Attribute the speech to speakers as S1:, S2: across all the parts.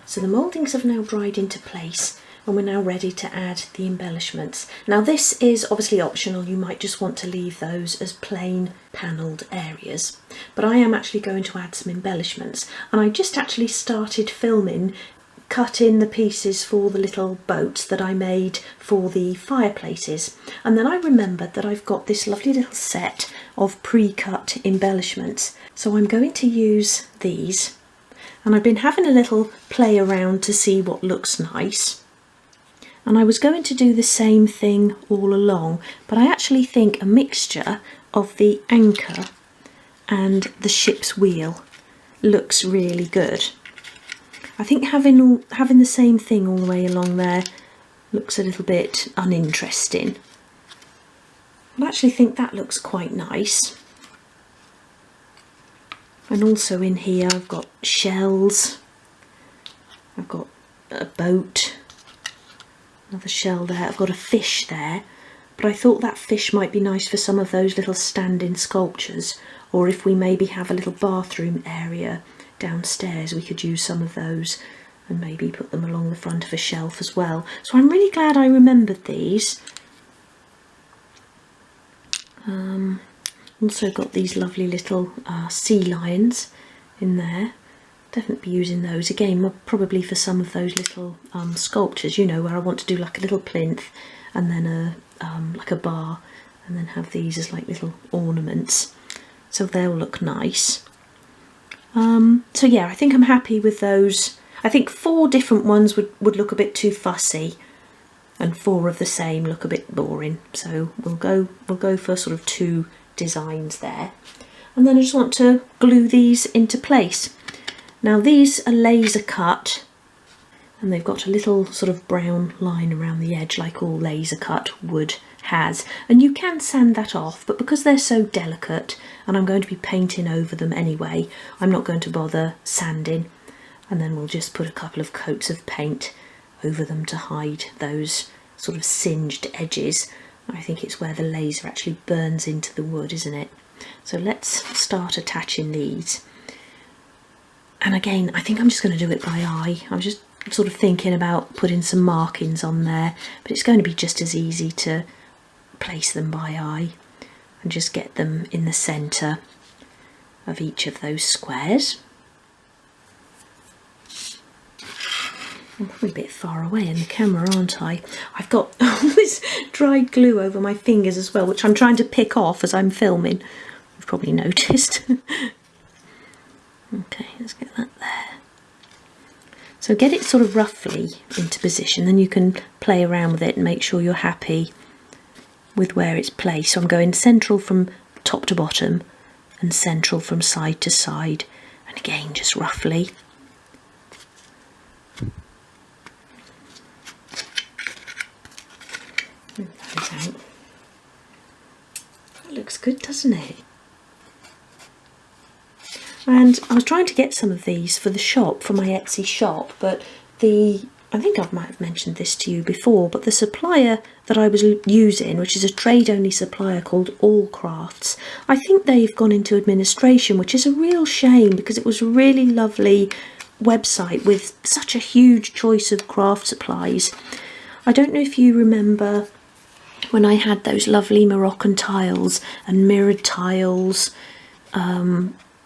S1: So the mouldings have now dried into place and we're now ready to add the embellishments. Now this is obviously optional, you might just want to leave those as plain panelled areas, but I am actually going to add some embellishments, and I just actually started filming cut in the pieces for the little boats that I made for the fireplaces, and then I remembered that I've got this lovely little set of pre-cut embellishments, so I'm going to use these, and I've been having a little play around to see what looks nice. And I was going to do the same thing all along, but I actually think a mixture of the anchor and the ship's wheel looks really good. I think having the same thing all the way along there looks a little bit uninteresting. I actually think that looks quite nice. And also in here I've got shells, I've got a boat, another shell there, I've got a fish there, but I thought that fish might be nice for some of those little standing sculptures, or if we maybe have a little bathroom area downstairs we could use some of those and maybe put them along the front of a shelf as well. So I'm really glad I remembered these. Also got these lovely little sea lions in there. Definitely be using those again, probably for some of those little sculptures, you know, where I want to do like a little plinth and then like a bar, and then have these as like little ornaments, so they'll look nice. So yeah, I think I'm happy with those. I think 4 different ones would look a bit too fussy, and 4 of the same look a bit boring, so we'll go for sort of 2 designs there. And then I just want to glue these into place. Now these are laser cut, and they've got a little sort of brown line around the edge like all laser cut wood has, and you can sand that off, but because they're so delicate and I'm going to be painting over them anyway, I'm not going to bother sanding, and then we'll just put a couple of coats of paint over them to hide those sort of singed edges. I think it's where the laser actually burns into the wood, isn't it? So let's start attaching these. And again, I think I'm just going to do it by eye. I'm just sort of thinking about putting some markings on there, but it's going to be just as easy to place them by eye and just get them in the centre of each of those squares. I'm probably a bit far away in the camera, aren't I? I've got all this dried glue over my fingers as well, which I'm trying to pick off as I'm filming. You've probably noticed. Okay, let's get that there. So get it sort of roughly into position, then you can play around with it and make sure you're happy with where it's placed. So I'm going central from top to bottom and central from side to side, and again just roughly. That looks good, doesn't it? And I was trying to get some of these for the shop, for my Etsy shop, but I think I might have mentioned this to you before, but the supplier that I was using, which is a trade-only supplier called All Crafts, I think they've gone into administration, which is a real shame because it was a really lovely website with such a huge choice of craft supplies. I don't know if you remember when I had those lovely Moroccan tiles and mirrored tiles,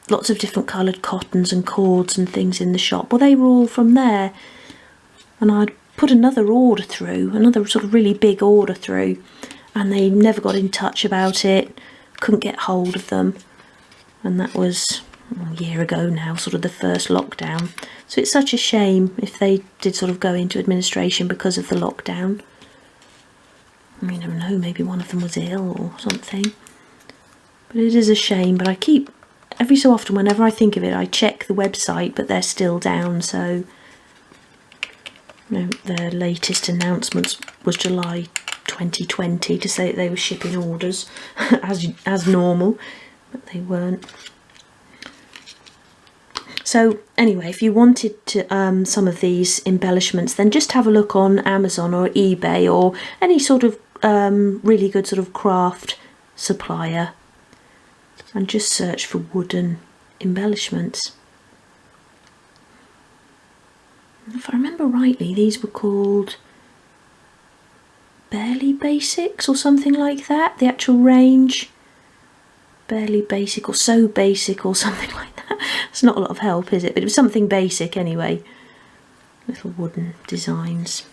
S1: lots of different coloured cottons and cords and things in the shop. Well, they were all from there, and I'd put another order through, another sort of really big order through, and they never got in touch about it, couldn't get hold of them, and that was a year ago now, sort of the first lockdown. So it's such a shame if they did sort of go into administration because of the lockdown. I mean, I don't know, maybe one of them was ill or something, but it is a shame. But I keep, every so often, whenever I think of it, I check the website, but they're still down. So, you know, their latest announcements was July 2020 to say that they were shipping orders as normal, but they weren't. So anyway, if you wanted to some of these embellishments, then just have a look on Amazon or eBay or any sort of really good sort of craft supplier, and just search for wooden embellishments. I remember rightly, these were called Barely Basics or something like that, the actual range. Barely Basic or So Basic or something like that. It's not a lot of help, is it? But it was something basic anyway. Little wooden designs.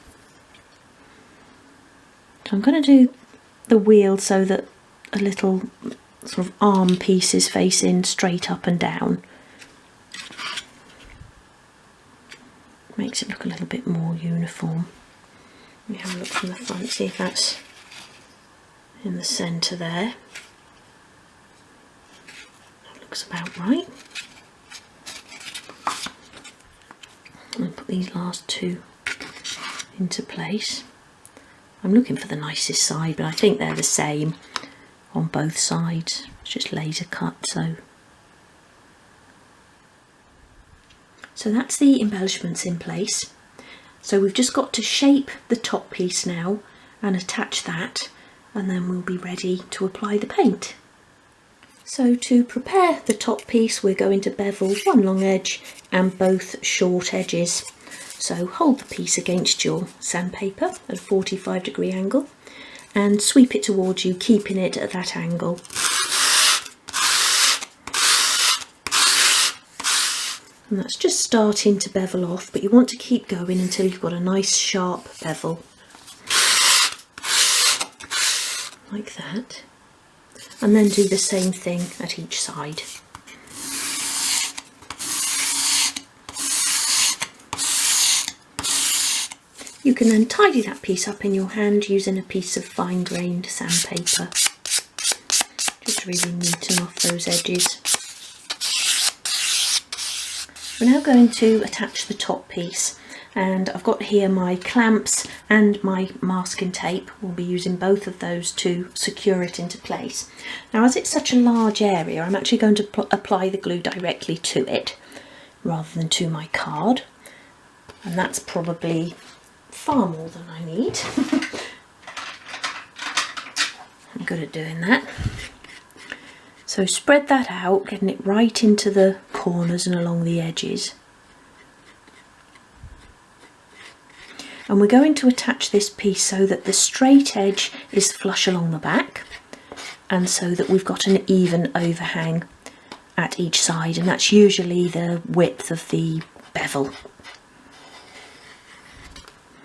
S1: So I'm going to do the wheel so that a little sort of arm piece is facing straight up and down. Makes it look a little bit more uniform. Let me have a look from the front, see if that's in the centre there. That looks about right. I'll put these last two into place. I'm looking for the nicest side, but I think they're the same on both sides. It's just laser cut, so that's the embellishments in place. So we've just got to shape the top piece now and attach that, and then we'll be ready to apply the paint. So to prepare the top piece, we're going to bevel one long edge and both short edges. So hold the piece against your sandpaper at a 45-degree angle and sweep it towards you, keeping it at that angle. And that's just starting to bevel off, but you want to keep going until you've got a nice sharp bevel. Like that. And then do the same thing at each side. You can then tidy that piece up in your hand using a piece of fine-grained sandpaper. Just really neaten off those edges. We're now going to attach the top piece, and I've got here my clamps and my masking tape. We'll be using both of those to secure it into place. Now, as it's such a large area, I'm actually going to apply the glue directly to it rather than to my card, and that's probably far more than I need. I'm good at doing that. So spread that out, getting it right into the corners and along the edges. And we're going to attach this piece so that the straight edge is flush along the back, and so that we've got an even overhang at each side, and that's usually the width of the bevel.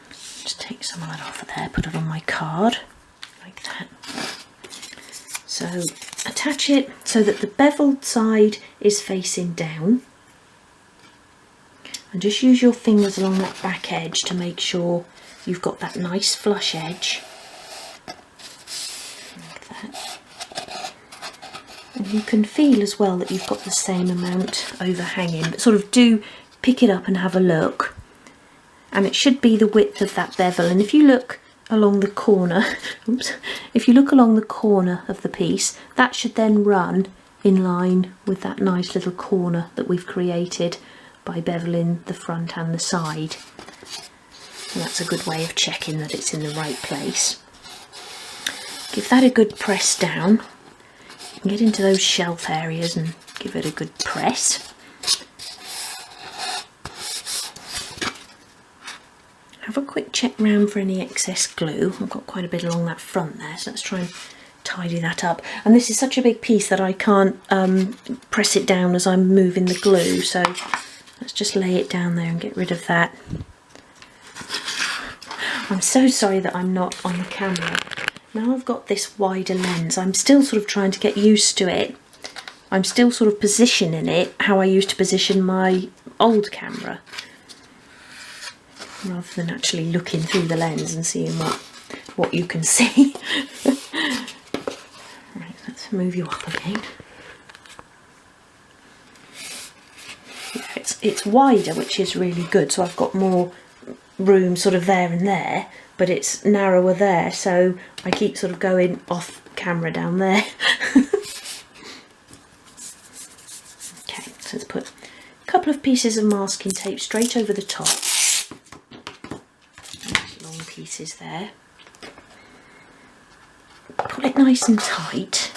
S1: Just take some of that off of there, put it on my card, like that. So attach it so that the beveled side is facing down, and just use your fingers along that back edge to make sure you've got that nice flush edge, like that. And you can feel as well that you've got the same amount overhanging, but sort of do pick it up and have a look, and it should be the width of that bevel. And if you look along the corner, oops, if you look along the corner of the piece, that should then run in line with that nice little corner that we've created by beveling the front and the side. And that's a good way of checking that it's in the right place. Give that a good press down. You can get into those shelf areas and give it a good press. Have a quick check round for any excess glue. I've got quite a bit along that front there, so let's try and tidy that up. And this is such a big piece that I can't press it down as I'm moving the glue, so let's just lay it down there and get rid of that. I'm so sorry that I'm not on the camera. Now I've got this wider lens, I'm still sort of trying to get used to it. I'm still sort of positioning it how I used to position my old camera, rather than actually looking through the lens and seeing what you can see. Right, let's move you up again. Yeah, it's wider, which is really good, so I've got more room sort of there and there, but it's narrower there, so I keep sort of going off camera down there. Okay, so let's put a couple of pieces of masking tape straight over the top. Long pieces there. Pull it nice and tight.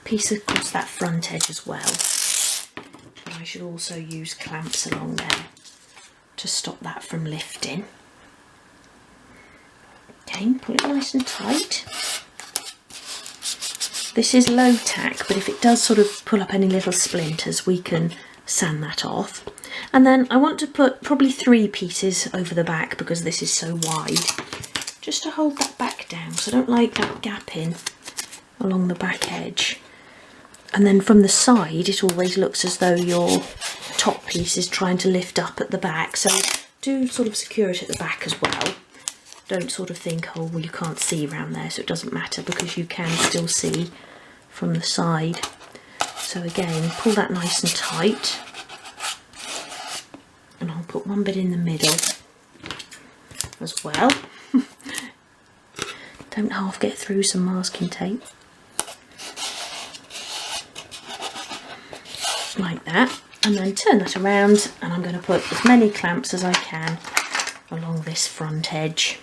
S1: Piece across that front edge as well. I should also use clamps along there to stop that from lifting. Okay, pull it nice and tight. This is low tack, but if it does sort of pull up any little splinters, we can sand that off. And then I want to put probably 3 pieces over the back because this is so wide, just to hold that back down. So I don't like that gap in along the back edge. And then from the side, it always looks as though your top piece is trying to lift up at the back. So do sort of secure it at the back as well. Don't sort of think, oh, well, you can't see around there, so it doesn't matter, because you can still see from the side. So again, pull that nice and tight. And I'll put one bit in the middle as well. Don't half get through some masking tape. Like that. And then turn that around, and I'm going to put as many clamps as I can along this front edge.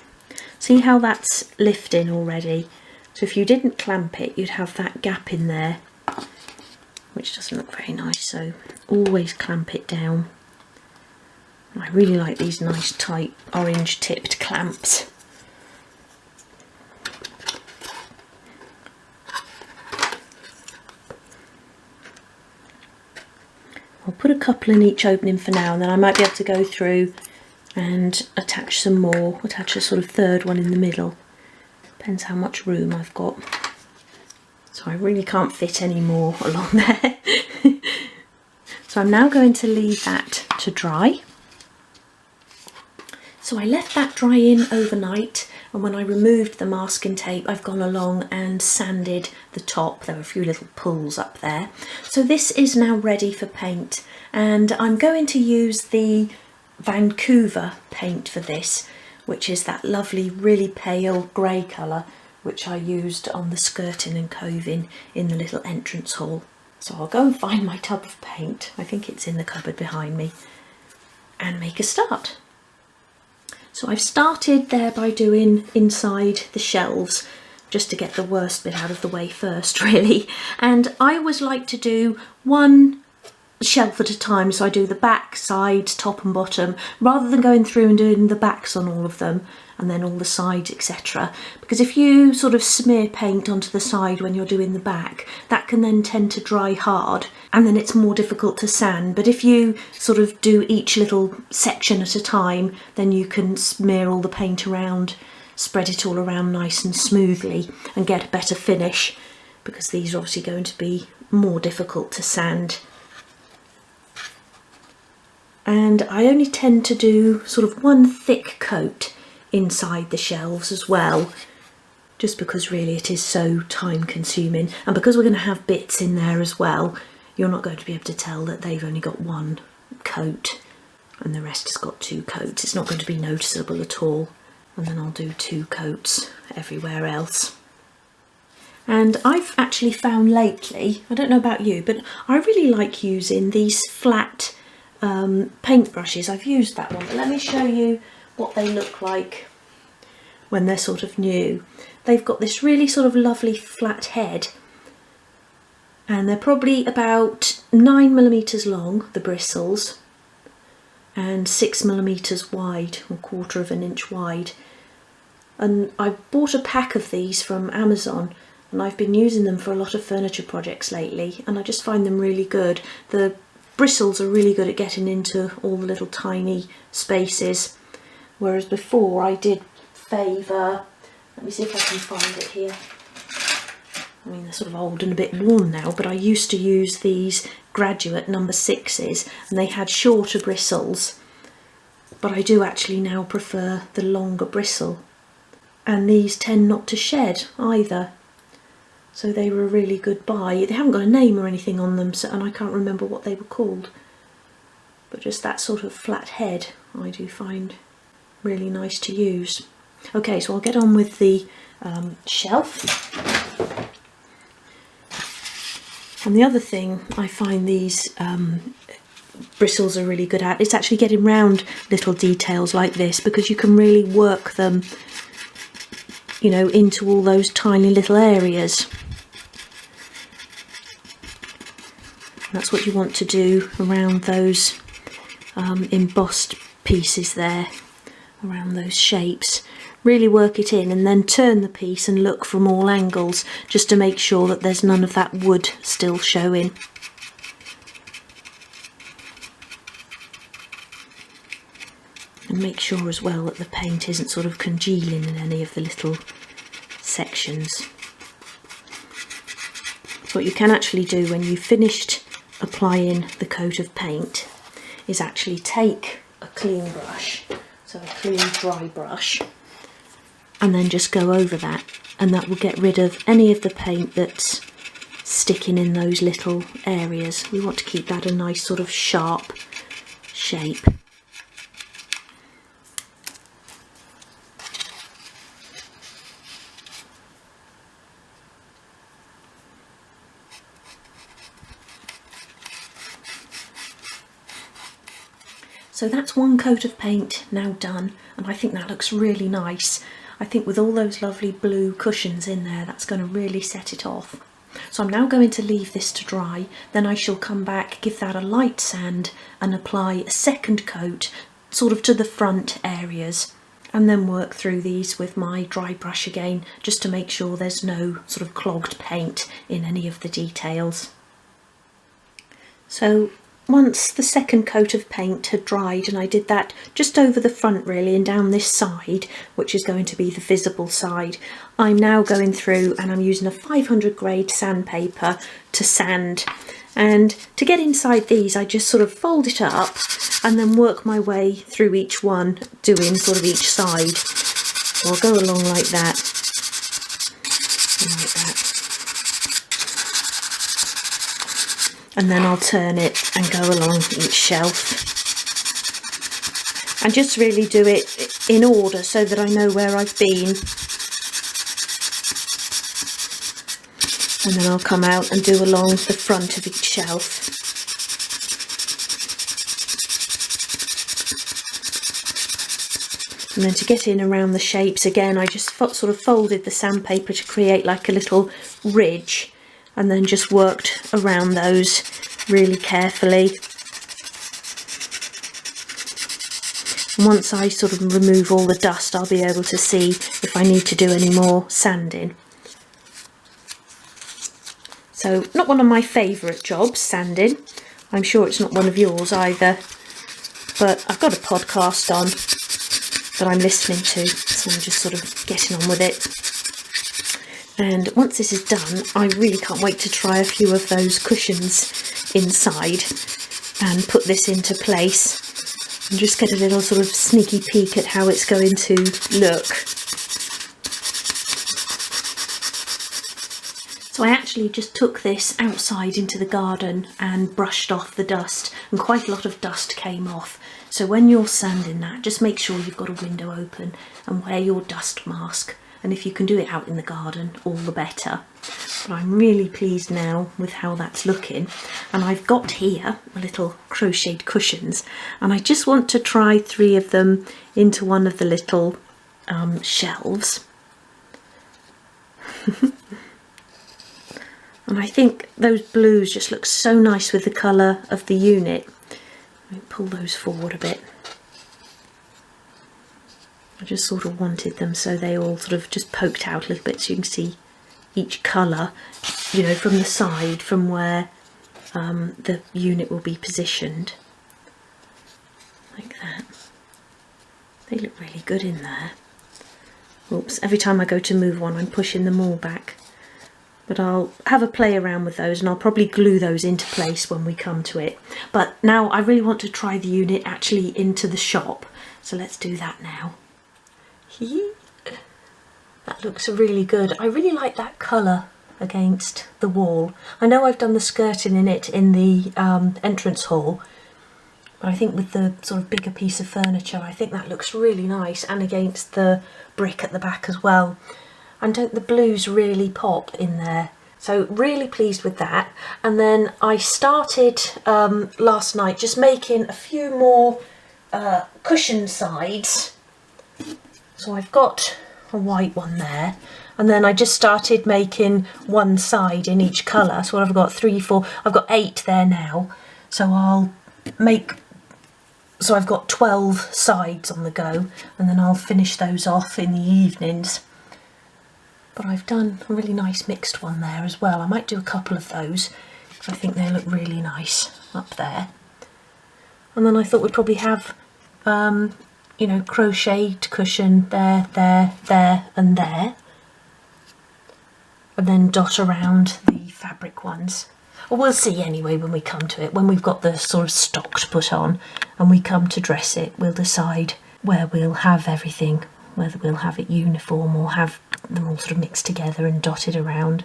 S1: See how that's lifting already? So if you didn't clamp it, you'd have that gap in there, which doesn't look very nice, so always clamp it down. I really like these nice tight orange tipped clamps. I'll put a couple in each opening for now, and then I might be able to go through and attach some more, attach a sort of third one in the middle. Depends how much room I've got. So I really can't fit any more along there. So I'm now going to leave that to dry. So I left that dry in overnight, and when I removed the masking tape, I've gone along and sanded the top. There were a few little pulls up there. So this is now ready for paint, and I'm going to use the Vancouver paint for this, which is that lovely really pale grey colour which I used on the skirting and coving in the little entrance hall. So I'll go and find my tub of paint, I think it's in the cupboard behind me, and make a start. So I've started there by doing inside the shelves, just to get the worst bit out of the way first really, and I always like to do one shelf at a time, so I do the back, sides, top and bottom, rather than going through and doing the backs on all of them and then all the sides, etc. Because if you sort of smear paint onto the side when you're doing the back, that can then tend to dry hard and then it's more difficult to sand. But if you sort of do each little section at a time, then you can smear all the paint around, spread it all around nice and smoothly and get a better finish, because these are obviously going to be more difficult to sand. And I only tend to do sort of one thick coat inside the shelves as well, just because really it is so time consuming, and because we're going to have bits in there as well, you're not going to be able to tell that they've only got one coat and the rest has got 2 coats. It's not going to be noticeable at all. And then I'll do 2 coats everywhere else. And I've actually found lately, I don't know about you, but I really like using these flat paint brushes. I've used that one, but let me show you what they look like when they're sort of new. They've got this really sort of lovely flat head, and they're probably about 9mm long, the bristles, and 6mm wide, or 1/4 of an inch wide. And I bought a pack of these from Amazon, and I've been using them for a lot of furniture projects lately, and I just find them really good. The bristles are really good at getting into all the little tiny spaces, whereas before I did favour, let me see if I can find it here. I mean, they're sort of old and a bit worn now, but I used to use these Graduate number 6s, and they had shorter bristles, but I do actually now prefer the longer bristle, and these tend not to shed either. So they were a really good buy. They haven't got a name or anything on them, so, and I can't remember what they were called. But just that sort of flat head I do find really nice to use. Okay, so I'll get on with the shelf. And the other thing I find these bristles are really good at, it's actually getting round little details like this, because you can really work them, you know, into all those tiny little areas. That's what you want to do around those embossed pieces there, around those shapes. Really work it in and then turn the piece and look from all angles just to make sure that there's none of that wood still showing. And make sure as well that the paint isn't sort of congealing in any of the little sections. So what you can actually do when you've finished applying the coat of paint is actually take a clean brush, so a clean dry brush, and then just go over that, and that will get rid of any of the paint that's sticking in those little areas. We want to keep that a nice sort of sharp shape. So that's one coat of paint now done, and I think that looks really nice. I think with all those lovely blue cushions in there, that's going to really set it off. So I'm now going to leave this to dry, then I shall come back, give that a light sand and apply a second coat sort of to the front areas, and then work through these with my dry brush again just to make sure there's no sort of clogged paint in any of the details. So once the second coat of paint had dried, and I did that just over the front really and down this side, which is going to be the visible side, I'm now going through and I'm using a 500 grade sandpaper to sand. And to get inside these, I just sort of fold it up and then work my way through each one, doing sort of each side. So I'll go along like that, and like that. And then I'll turn it and go along each shelf. And just really do it in order so that I know where I've been. And then I'll come out and do along the front of each shelf. And then to get in around the shapes again, I just sort of folded the sandpaper to create like a little ridge, and then just worked around those really carefully. And once I sort of remove all the dust, I'll be able to see if I need to do any more sanding. So not one of my favourite jobs, sanding. I'm sure it's not one of yours either, but I've got a podcast on that I'm listening to, so I'm just sort of getting on with it. And once this is done, I really can't wait to try a few of those cushions inside and put this into place and just get a little sort of sneaky peek at how it's going to look. So I actually just took this outside into the garden and brushed off the dust, and quite a lot of dust came off. So when you're sanding that, just make sure you've got a window open and wear your dust mask. And if you can do it out in the garden, all the better. But I'm really pleased now with how that's looking. And I've got here a little crocheted cushions, and I just want to try 3 of them into one of the little shelves. And I think those blues just look so nice with the colour of the unit. Let me pull those forward a bit. I just sort of wanted them so they all sort of just poked out a little bit so you can see each colour, you know, from the side, from where the unit will be positioned. Like that. They look really good in there. Oops, every time I go to move one I'm pushing them all back. But I'll have a play around with those, and I'll probably glue those into place when we come to it. But now I really want to try the unit actually into the shop, so let's do that now. That looks really good. I really like that colour against the wall. I know I've done the skirting in it in the entrance hall, but I think with the sort of bigger piece of furniture, I think that looks really nice, and against the brick at the back as well. And don't the blues really pop in there? So really pleased with that. And then I started last night just making a few more cushion sides. So I've got a white one there, and then I just started making one side in each colour. So I've got 3, 4, I've got 8 there now, so I'll make, so I've got 12 sides on the go, and then I'll finish those off in the evenings. But I've done a really nice mixed one there as well. I might do a couple of those because I think they look really nice up there. And then I thought we'd probably have, you know, crocheted cushion there, there, there and there. And then dot around the fabric ones. Well, we'll see anyway when we come to it. When we've got the sort of stock to put on and we come to dress it, we'll decide where we'll have everything, whether we'll have it uniform or have them all sort of mixed together and dotted around.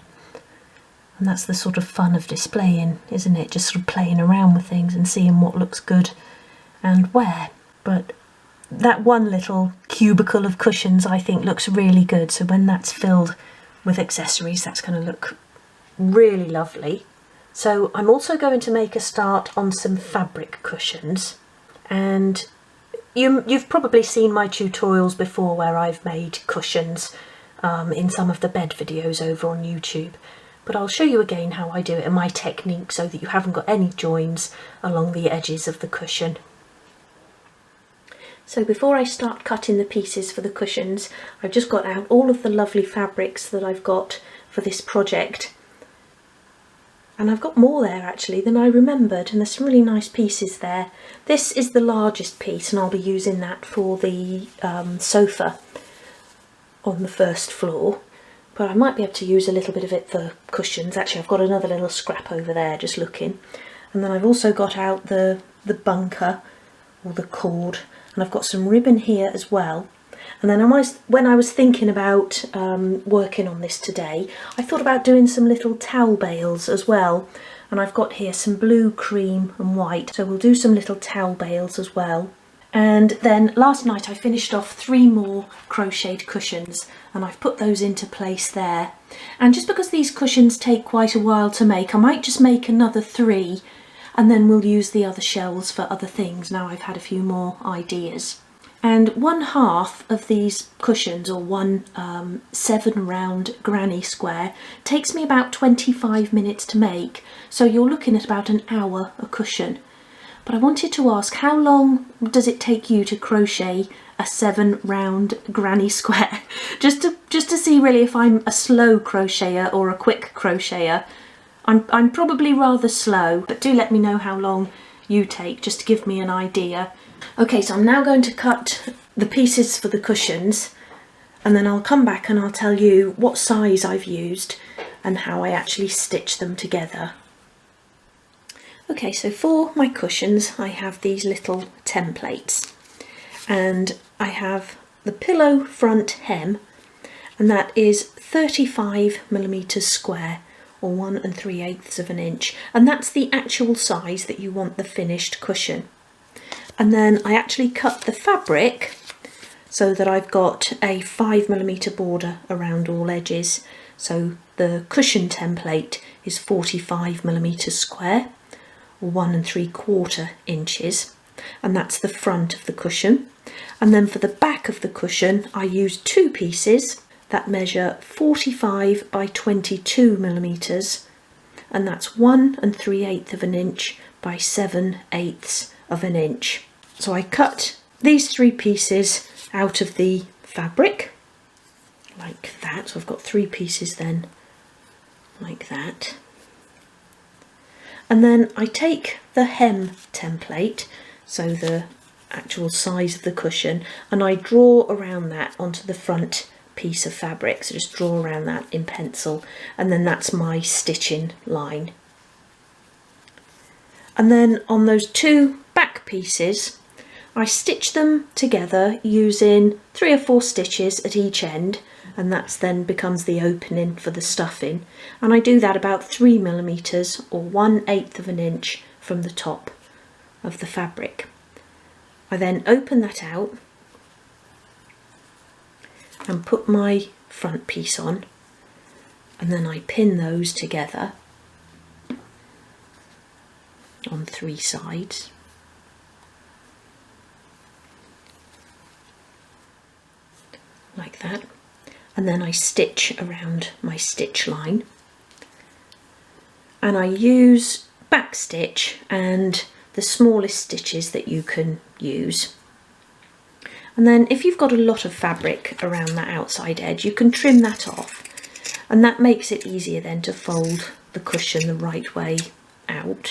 S1: And that's the sort of fun of displaying, isn't it? Just sort of playing around with things and seeing what looks good and where. But that one little cubicle of cushions I think looks really good, so when that's filled with accessories that's going to look really lovely. So I'm also going to make a start on some fabric cushions, and you've probably seen my tutorials before where I've made cushions in some of the bed videos over on YouTube, but I'll show you again how I do it and my technique so that you haven't got any joins along the edges of the cushion. So before I start cutting the pieces for the cushions, I've just got out all of the lovely fabrics that I've got for this project. And I've got more there actually than I remembered, and there's some really nice pieces there. This is the largest piece and I'll be using that for the sofa on the first floor, but I might be able to use a little bit of it for cushions. Actually, I've got another little scrap over there just looking. And then I've also got out the bunker or the cord, and I've got some ribbon here as well. And then when I was thinking about working on this today, I thought about doing some little towel bales as well. And I've got here some blue, cream and white, so we'll do some little towel bales as well. And then last night I finished off 3 more crocheted cushions, and I've put those into place there. And just because these cushions take quite a while to make, I might just make another 3, and then we'll use the other shells for other things now I've had a few more ideas. And 1/2 of these cushions, or one 7 round granny square, takes me about 25 minutes to make, so you're looking at about an hour a cushion. But I wanted to ask, how long does it take you to crochet a 7 round granny square? just to see really if I'm a slow crocheter or a quick crocheter. I'm probably rather slow, but do let me know how long you take, just to give me an idea. Okay, so I'm now going to cut the pieces for the cushions, and then I'll come back and I'll tell you what size I've used and how I actually stitch them together. Okay, so for my cushions I have these little templates, and I have the pillow front hem, and that is 35mm square, or 1 3/8 of an inch, and that's the actual size that you want the finished cushion. And then I actually cut the fabric so that I've got a 5mm border around all edges. So the cushion template is 45mm square, or 1 3/4 inches, and that's the front of the cushion. And then for the back of the cushion I used 2 pieces that measure 45 by 22mm, and that's 1 3/8 of an inch by 7/8 of an inch. So I cut these 3 pieces out of the fabric like that. So I've got 3 pieces then like that. And then I take the hem template, so the actual size of the cushion, and I draw around that onto the front piece of fabric. So just draw around that in pencil, and then that's my stitching line. And then on those 2 back pieces I stitch them together using 3 or 4 stitches at each end, and that's then becomes the opening for the stuffing. And I do that about 3mm, or 1/8 of an inch from the top of the fabric. I then open that out and put my front piece on, and then I pin those together on 3 sides. Like that. and then I stitch around my stitch line, and I use back stitch and the smallest stitches that you can use. And then if you've got a lot of fabric around that outside edge, you can trim that off, and that makes it easier then to fold the cushion the right way out.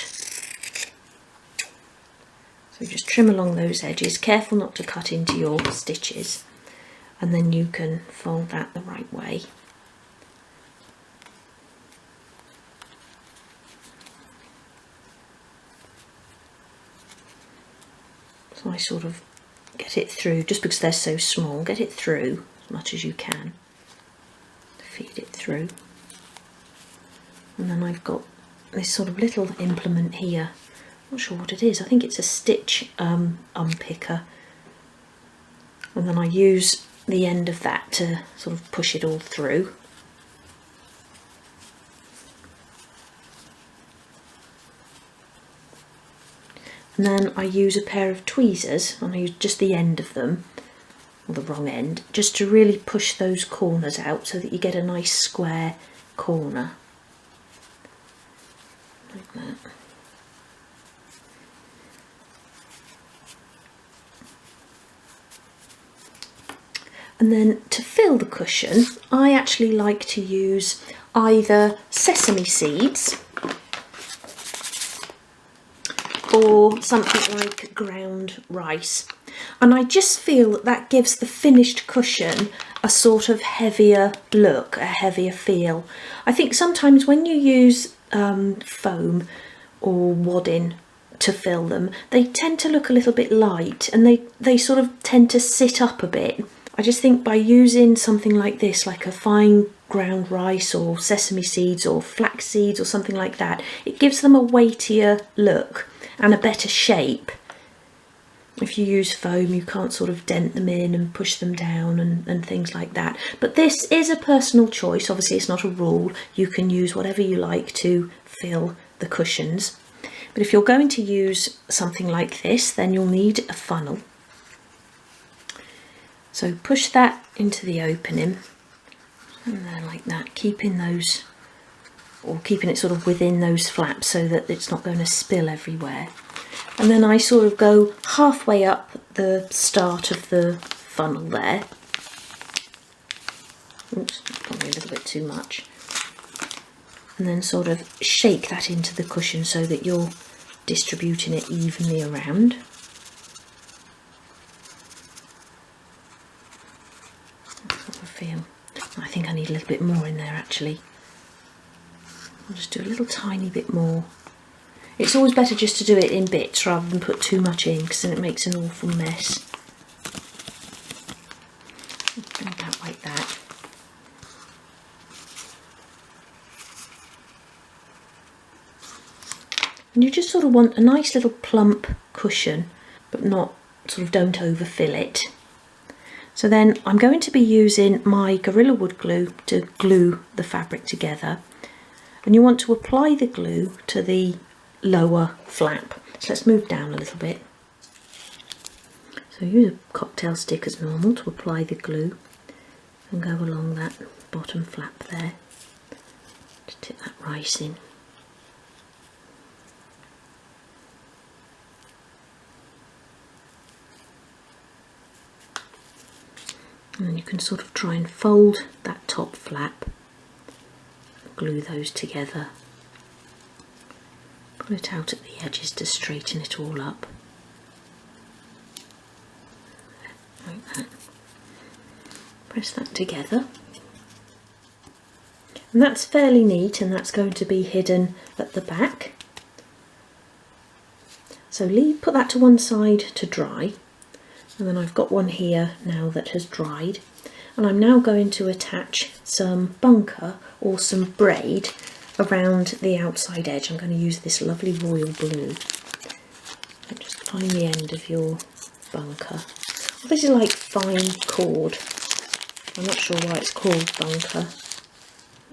S1: So just trim along those edges, careful not to cut into your stitches, and then you can fold that the right way. So I sort of get it through, just because they're so small, get it through as much as you can. Feed it through. And then I've got this sort of little implement here. Not sure what it is. I think it's a stitch unpicker. And then I use the end of that to sort of push it all through. And then I use a pair of tweezers, and I use just the end of them, or the wrong end, just to really push those corners out so that you get a nice square corner. Like that. And then to fill the cushion, I actually like to use either sesame seeds or something like ground rice. And I just feel that that gives the finished cushion a sort of heavier look, a heavier feel. I think sometimes when you use foam or wadding to fill them, they tend to look a little bit light, and they sort of tend to sit up a bit. I just think by using something like this, like a fine ground rice or sesame seeds or flax seeds or something like that, it gives them a weightier look and a better shape. If you use foam, you can't sort of dent them in and push them down and things like that. But this is a personal choice. Obviously, it's not a rule. You can use whatever you like to fill the cushions. But if you're going to use something like this, then you'll need a funnel. So push that into the opening, and then like that, keeping those, or keeping it sort of within those flaps so that it's not going to spill everywhere. And then I sort of go halfway up the start of the funnel there. Oops, probably a little bit too much. And then sort of shake that into the cushion so that you're distributing it evenly around. I think I need a little bit more in there actually. I'll just do a little tiny bit more. It's always better just to do it in bits rather than put too much in, because then it makes an awful mess. Bring it out like that. And you just sort of want a nice little plump cushion, but not sort of, don't overfill it. So then I'm going to be using my Gorilla Wood glue to glue the fabric together, and you want to apply the glue to the lower flap. So let's move down a little bit. So use a cocktail stick as normal to apply the glue and go along that bottom flap there. Just tip that rice in. And then you can sort of try and fold that top flap, glue those together, pull it out at the edges to straighten it all up, like that. Press that together, and that's fairly neat, and that's going to be hidden at the back. So put that to one side to dry. And then I've got one here now that has dried, and I'm now going to attach some bunker or some braid around the outside edge. I'm going to use this lovely royal blue. Just find the end of your bunker. Well, this is like fine cord. I'm not sure why it's called bunker.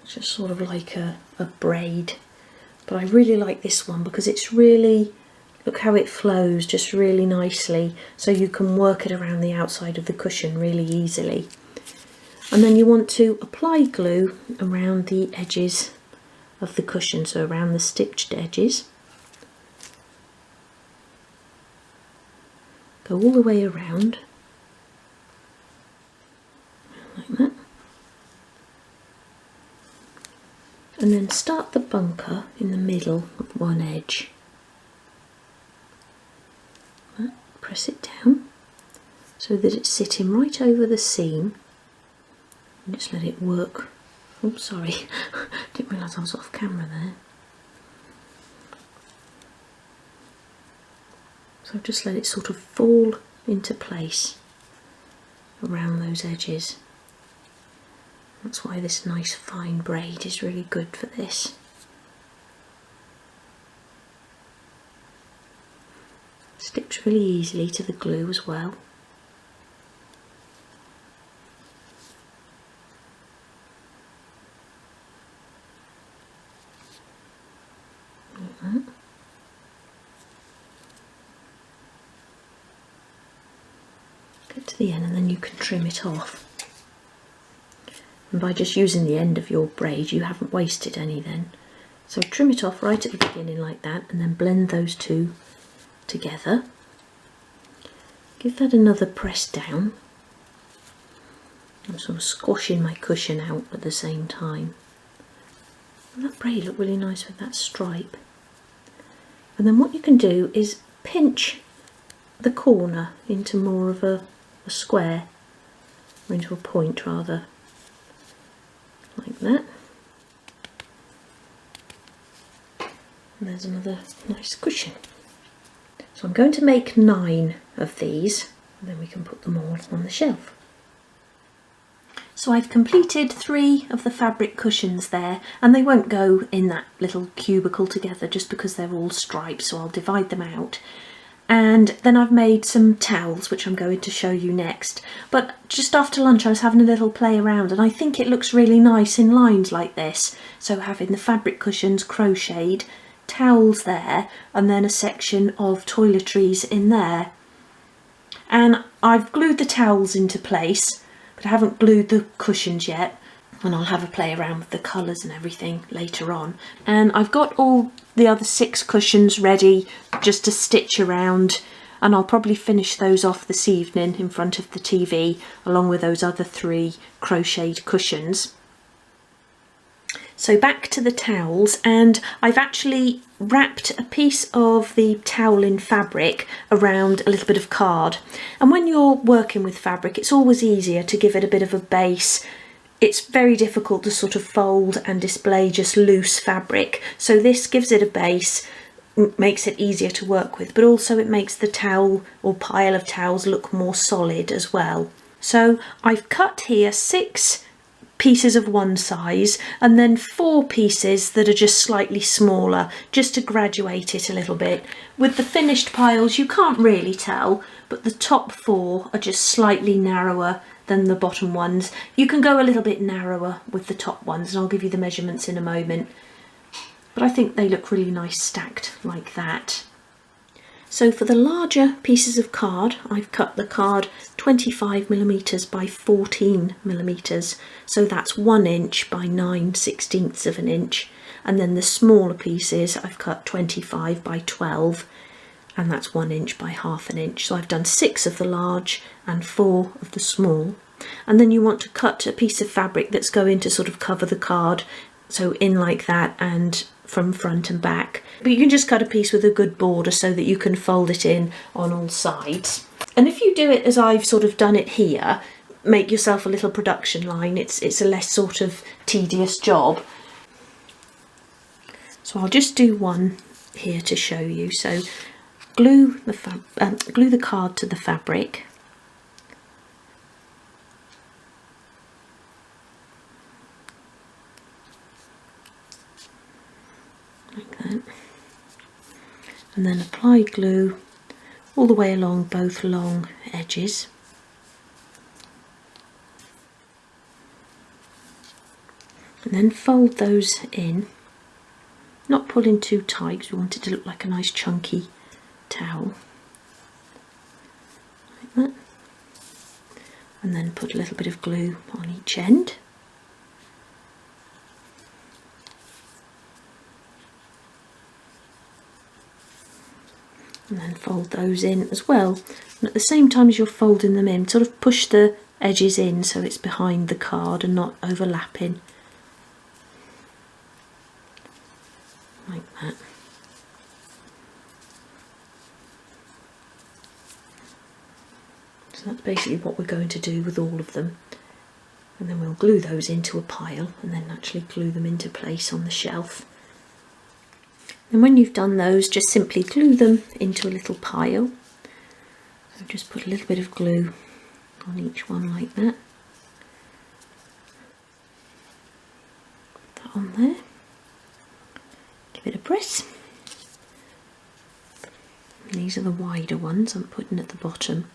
S1: It's just sort of like a braid, but I really like this one because it's really, look how it flows just really nicely, so you can work it around the outside of the cushion really easily. And then you want to apply glue around the edges of the cushion, so around the stitched edges. Go all the way around, like that. And then start the bunker in the middle of one edge. Press it down so that it's sitting right over the seam. And just let it work. Oh, sorry, didn't realise I was off camera there. So just let it sort of fall into place around those edges. That's why this nice fine braid is really good for this. Sticks really easily to the glue as well. Like that. Get to the end and then you can trim it off. And by just using the end of your braid you haven't wasted any then. So trim it off right at the beginning like that and then blend those two together. Give that another press down. I'm sort of squashing my cushion out at the same time. And that braid looked really nice with that stripe. And then what you can do is pinch the corner into more of a square, or into a point rather, like that. And there's another nice cushion. So I'm going to make 9 of these, and then we can put them all on the shelf. So I've completed 3 of the fabric cushions there, and they won't go in that little cubicle together just because they're all striped, so I'll divide them out. And then I've made some towels, which I'm going to show you next. But just after lunch I was having a little play around, and I think it looks really nice in lines like this. So having the fabric cushions crocheted, towels there, and then a section of toiletries in there. And I've glued the towels into place, but I haven't glued the cushions yet, and I'll have a play around with the colours and everything later on. And I've got all the other 6 cushions ready just to stitch around, and I'll probably finish those off this evening in front of the TV along with those other 3 crocheted cushions. So back to the towels, and I've actually wrapped a piece of the towel in fabric around a little bit of card. And when you're working with fabric, it's always easier to give it a bit of a base. It's very difficult to sort of fold and display just loose fabric. So this gives it a base, makes it easier to work with, but also it makes the towel or pile of towels look more solid as well. So I've cut here 6 pieces of one size and then 4 pieces that are just slightly smaller, just to graduate it a little bit. With the finished piles you can't really tell, but the top 4 are just slightly narrower than the bottom ones. You can go a little bit narrower with the top ones, and I'll give you the measurements in a moment, but I think they look really nice stacked like that. So for the larger pieces of card, I've cut the card 25mm by 14mm, so that's 1 inch by 9/16 of an inch, and then the smaller pieces I've cut 25 by 12, and that's 1 inch by ½ an inch. So I've done 6 of the large and 4 of the small. And then you want to cut a piece of fabric that's going to sort of cover the card, so in like that and from front and back. But you can just cut a piece with a good border so that you can fold it in on all sides. And if you do it as I've sort of done it here, make yourself a little production line, it's a less sort of tedious job. So I'll just do one here to show you. So glue the card to the fabric. Like that. And then apply glue all the way along both long edges. And then fold those in, not pulling too tight because we want it to look like a nice chunky towel. Like that. and then put a little bit of glue on each end. And then fold those in as well. And at the same time as you're folding them in, sort of push the edges in so it's behind the card and not overlapping. Like that. So that's basically what we're going to do with all of them. And then we'll glue those into a pile and then actually glue them into place on the shelf. And when you've done those, just simply glue them into a little pile. So just put a little bit of glue on each one like that. Put that on there. Give it a press. And these are the wider ones I'm putting at the bottom.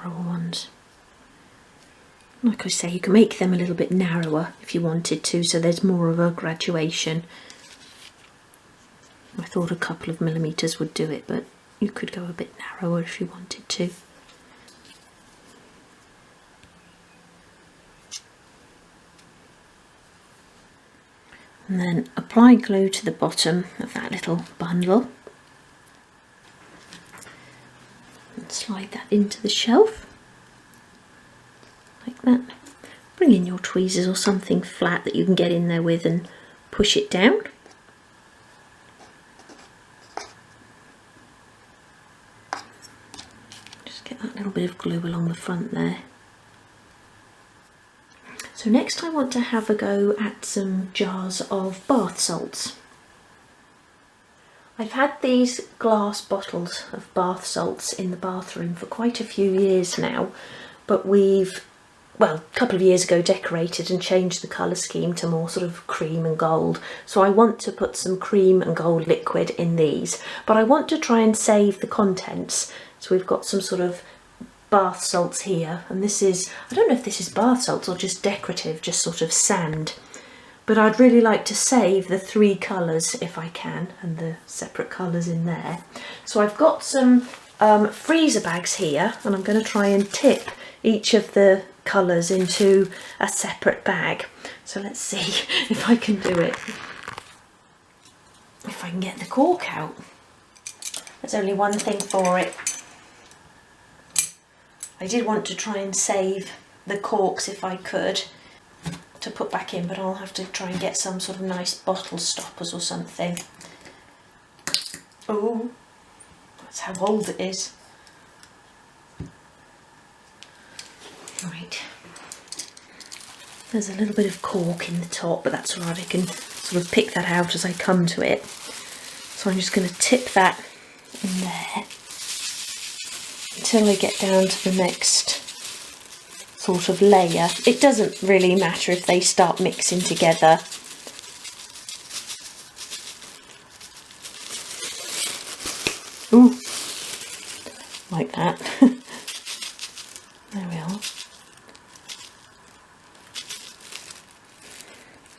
S1: Ones. Like I say, you can make them a little bit narrower if you wanted to, so there's more of a graduation. I thought a couple of millimetres would do it, but you could go a bit narrower if you wanted to. And then apply glue to the bottom of that little bundle. Slide that into the shelf like that. Bring in your tweezers or something flat that you can get in there with and push it down. Just get that little bit of glue along the front there. So next I want to have a go at some jars of bath salts. I've had these glass bottles of bath salts in the bathroom for quite a few years now, but we've, well, a couple of years ago decorated and changed the colour scheme to more sort of cream and gold. So I want to put some cream and gold liquid in these, but I want to try and save the contents. So we've got some sort of bath salts here, and this is, I don't know if this is bath salts or just decorative, just sort of sand. But I'd really like to save the three colours if I can, and the separate colours in there. So I've got some freezer bags here, and I'm going to try and tip each of the colours into a separate bag. So let's see if I can do it. If I can get the cork out. There's only one thing for it. I did want to try and save the corks if I could, to put back in, but I'll have to try and get some sort of nice bottle stoppers or something. Oh, that's how old it is. Right, there's a little bit of cork in the top, but that's all right, I can sort of pick that out as I come to it. So I'm just going to tip that in there until I get down to the next sort of layer. It doesn't really matter if they start mixing together. Ooh, like that. There we are.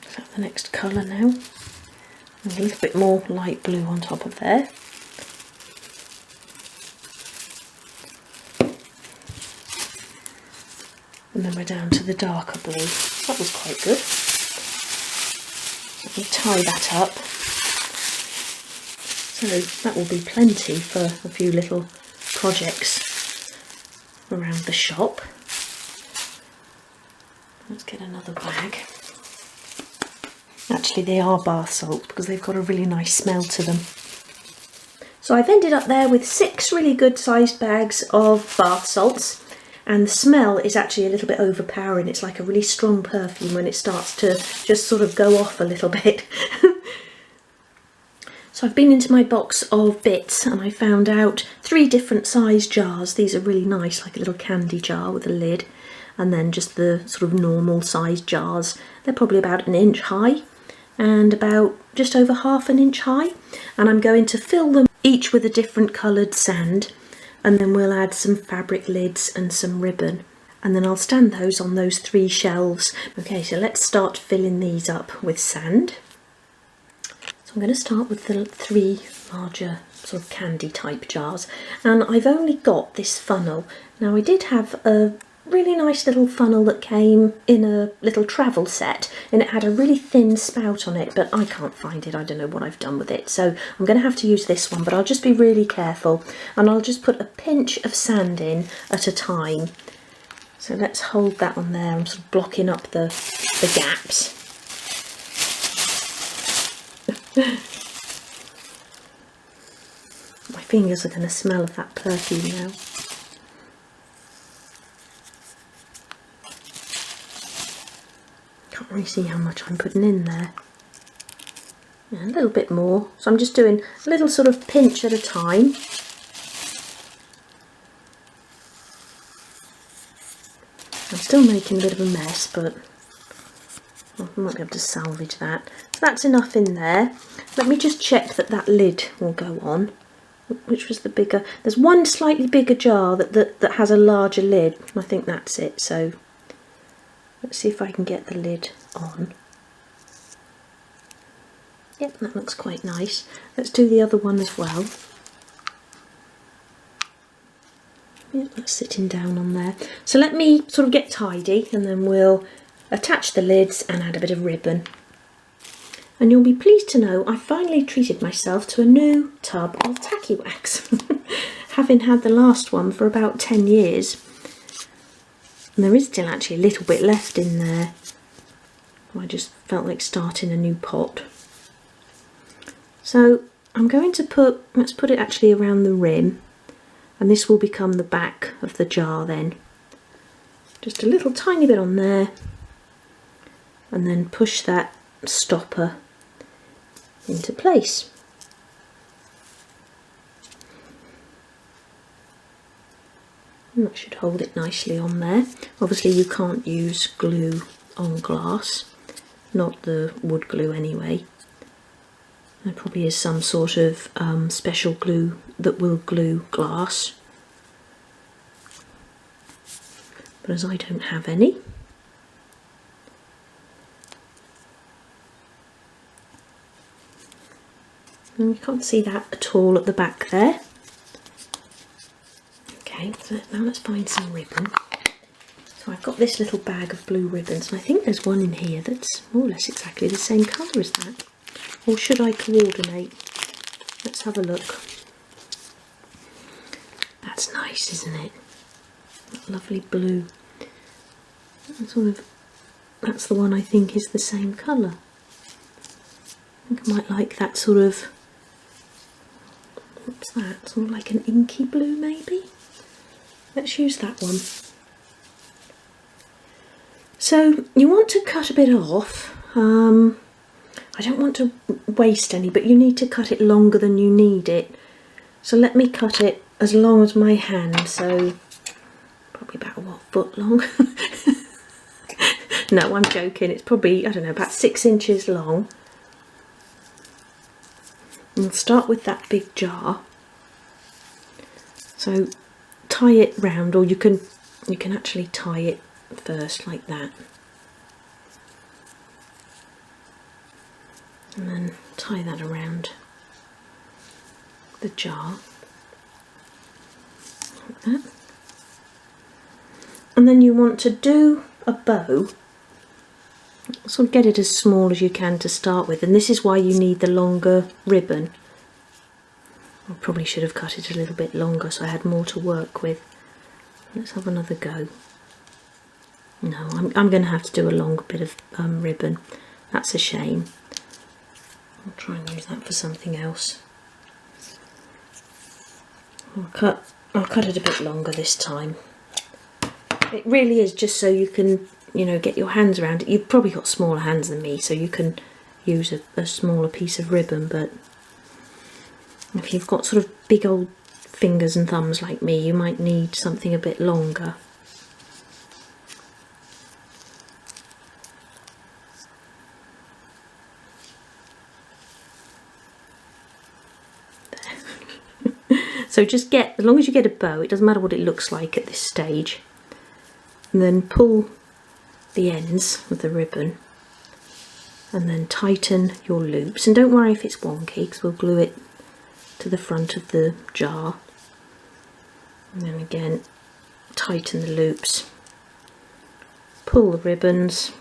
S1: Is that the next colour now? There's a little bit more light blue on top of there. And then we're down to the darker blue. That was quite good. Let me tie that up. So that will be plenty for a few little projects around the shop. Let's get another bag. Actually, they are bath salts because they've got a really nice smell to them. So I've ended up there with 6 really good sized bags of bath salts. And the smell is actually a little bit overpowering. It's like a really strong perfume when it starts to just sort of go off a little bit. So I've been into my box of bits and I found out 3 different size jars. These are really nice, like a little candy jar with a lid, and then just the sort of normal size jars. They're probably about 1 inch high and about just over ½ inch high. And I'm going to fill them each with a different coloured sand. And then we'll add some fabric lids and some ribbon. And then I'll stand those on those 3 shelves. Okay, so let's start filling these up with sand. So I'm going to start with the 3 larger sort of candy type jars, and I've only got this funnel. Now I did have a really nice little funnel that came in a little travel set, and it had a really thin spout on it, but I can't find it. I don't know what I've done with it, so I'm going to have to use this one, but I'll just be really careful, and I'll just put a pinch of sand in at a time. So let's hold that on there. I'm sort of blocking up the gaps. My fingers are going to smell of that perfume now. Can't really see how much I'm putting in there. Yeah, a little bit more. So I'm just doing a little sort of pinch at a time. I'm still making a bit of a mess, but I might be able to salvage that. So that's enough in there. Let me just check that that lid will go on. Which was the bigger? There's one slightly bigger jar that has a larger lid. I think that's it. So let's see if I can get the lid on. Yep, that looks quite nice. Let's do the other one as well. Yep, that's sitting down on there. So let me sort of get tidy, and then we'll attach the lids and add a bit of ribbon. And you'll be pleased to know I finally treated myself to a new tub of tacky wax, having had the last one for about 10 years. And there is still actually a little bit left in there. I just felt like starting a new pot. So I'm going to let's put it actually around the rim, and this will become the back of the jar then. Just a little tiny bit on there, and then push that stopper into place. And that should hold it nicely on there. Obviously you can't use glue on glass, not the wood glue anyway. There probably is some sort of special glue that will glue glass, but as I don't have any, and you can't see that at all at the back there. Okay, so now let's find some ribbon. So I've got this little bag of blue ribbons, and I think there's one in here that's more or less exactly the same colour as that. Or should I coordinate? Let's have a look. That's nice, isn't it? That lovely blue. That's the one I think is the same colour. I think I might like that sort of, what's that? Sort of like an inky blue maybe? Let's use that one. So you want to cut a bit off. I don't want to waste any, but you need to cut it longer than you need it. So let me cut it as long as my hand, so probably about, what, foot long? No, I'm joking. It's probably, I don't know, about 6 inches long. And we'll start with that big jar. So tie it round, or you can actually tie it first like that. And then tie that around the jar, like that. And then you want to do a bow, sort of get it as small as you can to start with, and this is why you need the longer ribbon. I probably should have cut it a little bit longer so I had more to work with. Let's have another go. No, I'm going to have to do a longer bit of ribbon. That's a shame. I'll try and use that for something else. I'll cut it a bit longer this time. It really is just so you can, you know, get your hands around it. You've probably got smaller hands than me, so you can use a smaller piece of ribbon, but if you've got sort of big old fingers and thumbs like me, you might need something a bit longer. So just get, as long as you get a bow, it doesn't matter what it looks like at this stage, and then pull the ends of the ribbon and then tighten your loops. And don't worry if it's wonky, because we'll glue it to the front of the jar. And then again, tighten the loops, pull the ribbons,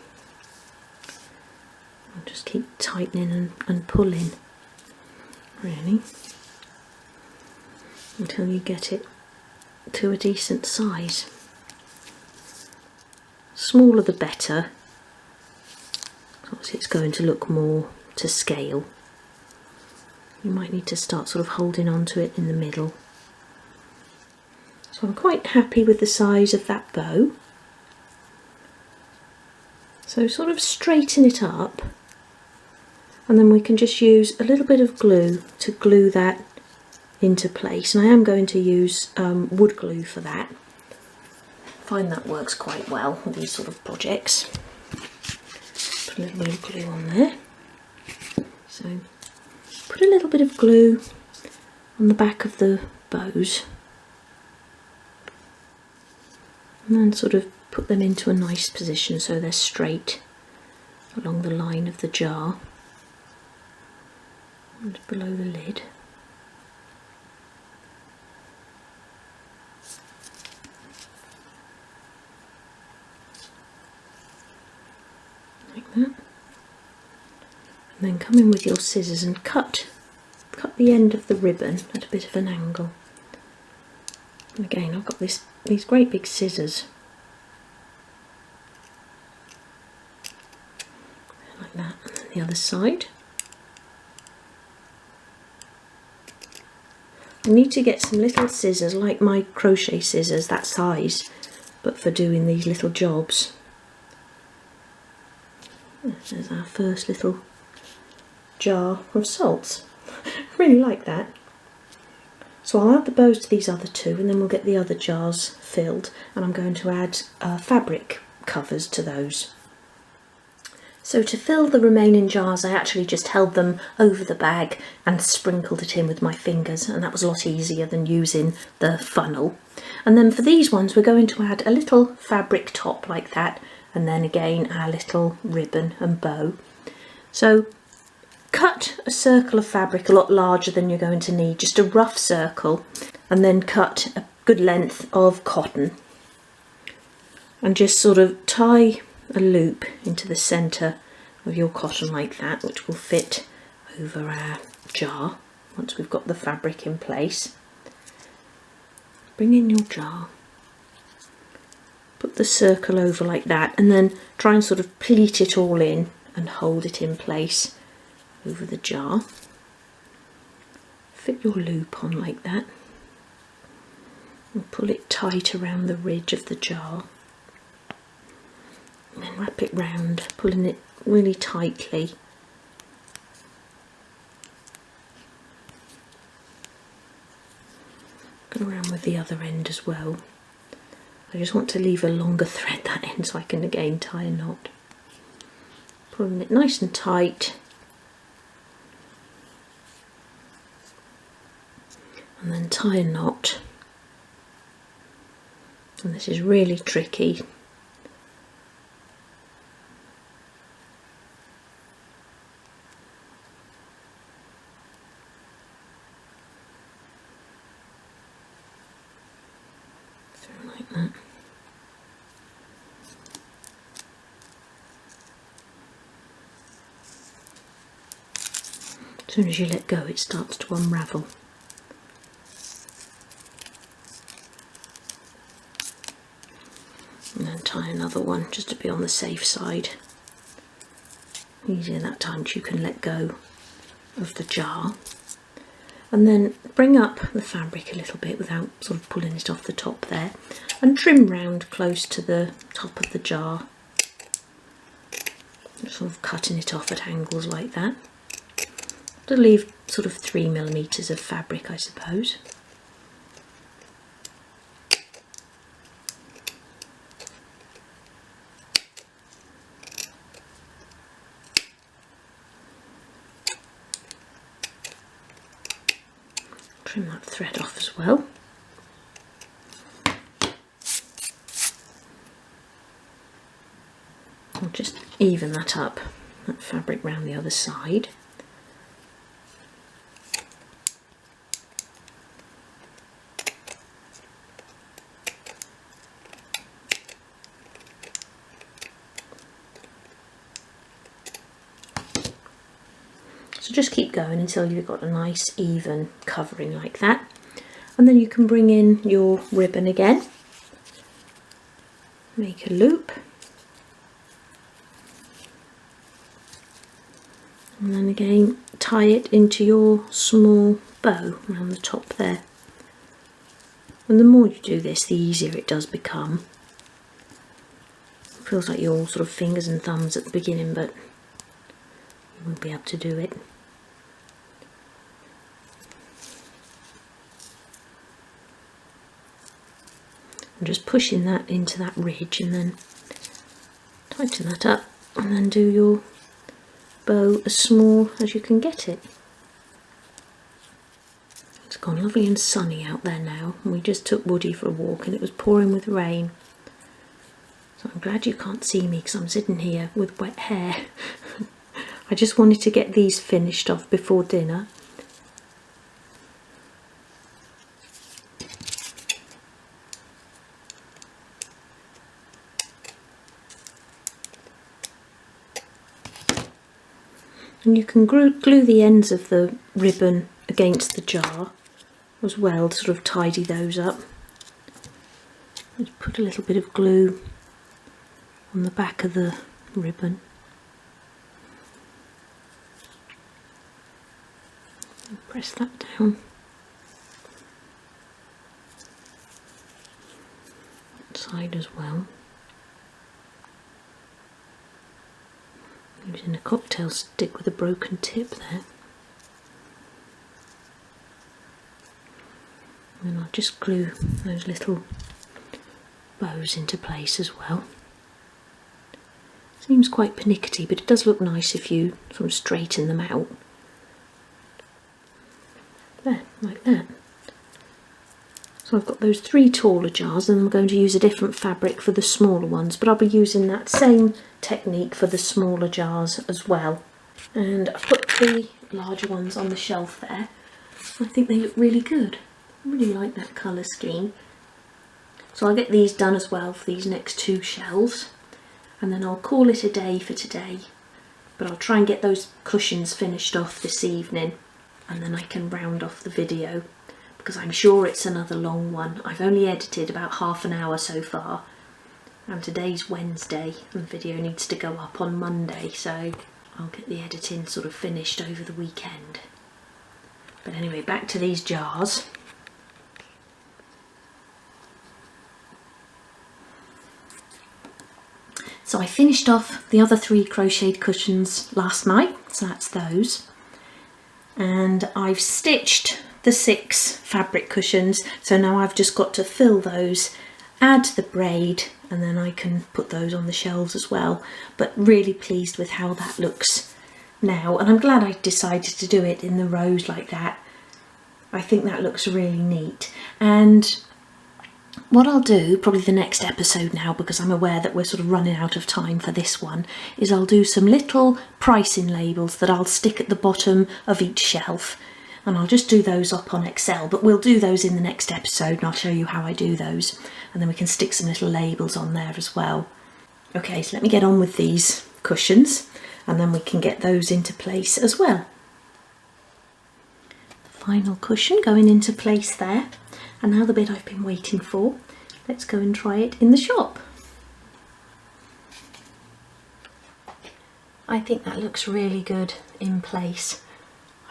S1: and just keep tightening and pulling, really, until you get it to a decent size. Smaller the better. Obviously it's going to look more to scale. You might need to start sort of holding on to it in the middle. So I'm quite happy with the size of that bow. So sort of straighten it up, and then we can just use a little bit of glue to glue that into place. And I am going to use wood glue for that. I find that works quite well with these sort of projects. Put a little bit of glue on there. So put a little bit of glue on the back of the bows, and then sort of put them into a nice position so they're straight along the line of the jar and below the lid. Like that. And then come in with your scissors and cut the end of the ribbon at a bit of an angle. And again, I've got these great big scissors, like that, and then the other side. I need to get some little scissors, like my crochet scissors, that size, but for doing these little jobs. There's our first little jar of salts. I really like that. So I'll add the bows to these other two, and then we'll get the other jars filled, and I'm going to add fabric covers to those. So to fill the remaining jars, I actually just held them over the bag and sprinkled it in with my fingers, and that was a lot easier than using the funnel. And then for these ones, we're going to add a little fabric top like that, and then again our little ribbon and bow. So cut a circle of fabric a lot larger than you're going to need, just a rough circle, and then cut a good length of cotton, and just sort of tie a loop into the centre of your cotton like that, which will fit over our jar once we've got the fabric in place. Bring in your jar, put the circle over like that, and then try and sort of pleat it all in and hold it in place over the jar. Fit your loop on like that and pull it tight around the ridge of the jar, and then wrap it round, pulling it really tightly. Go around with the other end as well. I just want to leave a longer thread that end so I can again tie a knot. Pulling it nice and tight, and then tie a knot. And this is really tricky. Like that. As soon as you let go, it starts to unravel. And then tie another one just to be on the safe side. Easier that time, you can let go of the jar. And then bring up the fabric a little bit without sort of pulling it off the top there, and trim round close to the top of the jar, sort of cutting it off at angles like that, to leave sort of 3mm of fabric, I suppose. Trim that thread off as well. I'll just even that up that fabric round the other side. So just keep going until you've got a nice even covering like that. And then you can bring in your ribbon again, make a loop, and then again tie it into your small bow around the top there. And the more you do this, the easier it does become. It feels like you're all sort of fingers and thumbs at the beginning, but you won't be able to do it. I'm just pushing that into that ridge and then tighten that up and then do your bow as small as you can get it. It's gone lovely and sunny out there now, and we just took Woody for a walk and it was pouring with rain. So I'm glad you can't see me because I'm sitting here with wet hair. I just wanted to get these finished off before dinner. And you can glue the ends of the ribbon against the jar as well to sort of tidy those up. Just put a little bit of glue on the back of the ribbon. And press that down. That side as well. Using a cocktail stick with a broken tip there. And I'll just glue those little bows into place as well. Seems quite pernickety, but it does look nice if you sort of straighten them out. There, like that. So I've got those 3 taller jars, and I'm going to use a different fabric for the smaller ones, but I'll be using that same technique for the smaller jars as well. And I've put the larger ones on the shelf there. I think they look really good. I really like that colour scheme. So I'll get these done as well for these next 2 shelves, and then I'll call it a day for today. But I'll try and get those cushions finished off this evening, and then I can round off the video, because I'm sure it's another long one. I've only edited about half an hour so far, and today's Wednesday and the video needs to go up on Monday, so I'll get the editing sort of finished over the weekend. But anyway, back to these jars. So I finished off the other 3 crocheted cushions last night, so that's those. And I've stitched the 6 fabric cushions, so now I've just got to fill those, add the braid, and then I can put those on the shelves as well. But really pleased with how that looks now, and I'm glad I decided to do it in the rows like that. I think that looks really neat. And what I'll do, probably the next episode now, because I'm aware that we're sort of running out of time for this one, is I'll do some little pricing labels that I'll stick at the bottom of each shelf. And I'll just do those up on Excel, but we'll do those in the next episode and I'll show you how I do those. And then we can stick some little labels on there as well. Okay, so let me get on with these cushions and then we can get those into place as well. The final cushion going into place there. And now the bit I've been waiting for. Let's go and try it in the shop. I think that looks really good in place.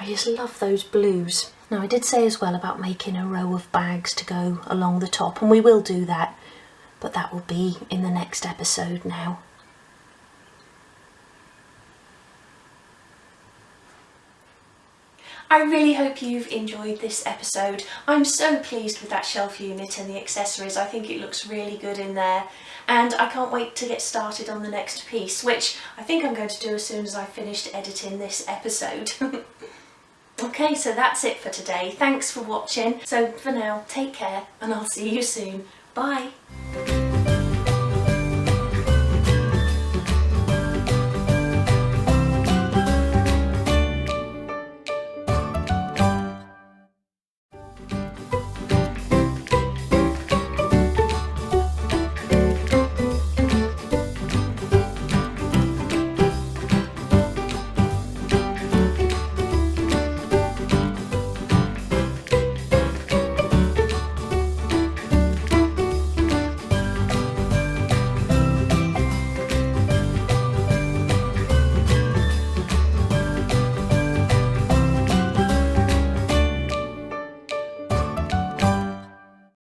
S1: I just love those blues. Now I did say as well about making a row of bags to go along the top, and we will do that, but that will be in the next episode now. I really hope you've enjoyed this episode. I'm so pleased with that shelf unit and the accessories. I think it looks really good in there, and I can't wait to get started on the next piece, which I think I'm going to do as soon as I've finished editing this episode. Okay, so that's it for today. Thanks for watching. So for now, take care and I'll see you soon. Bye. you.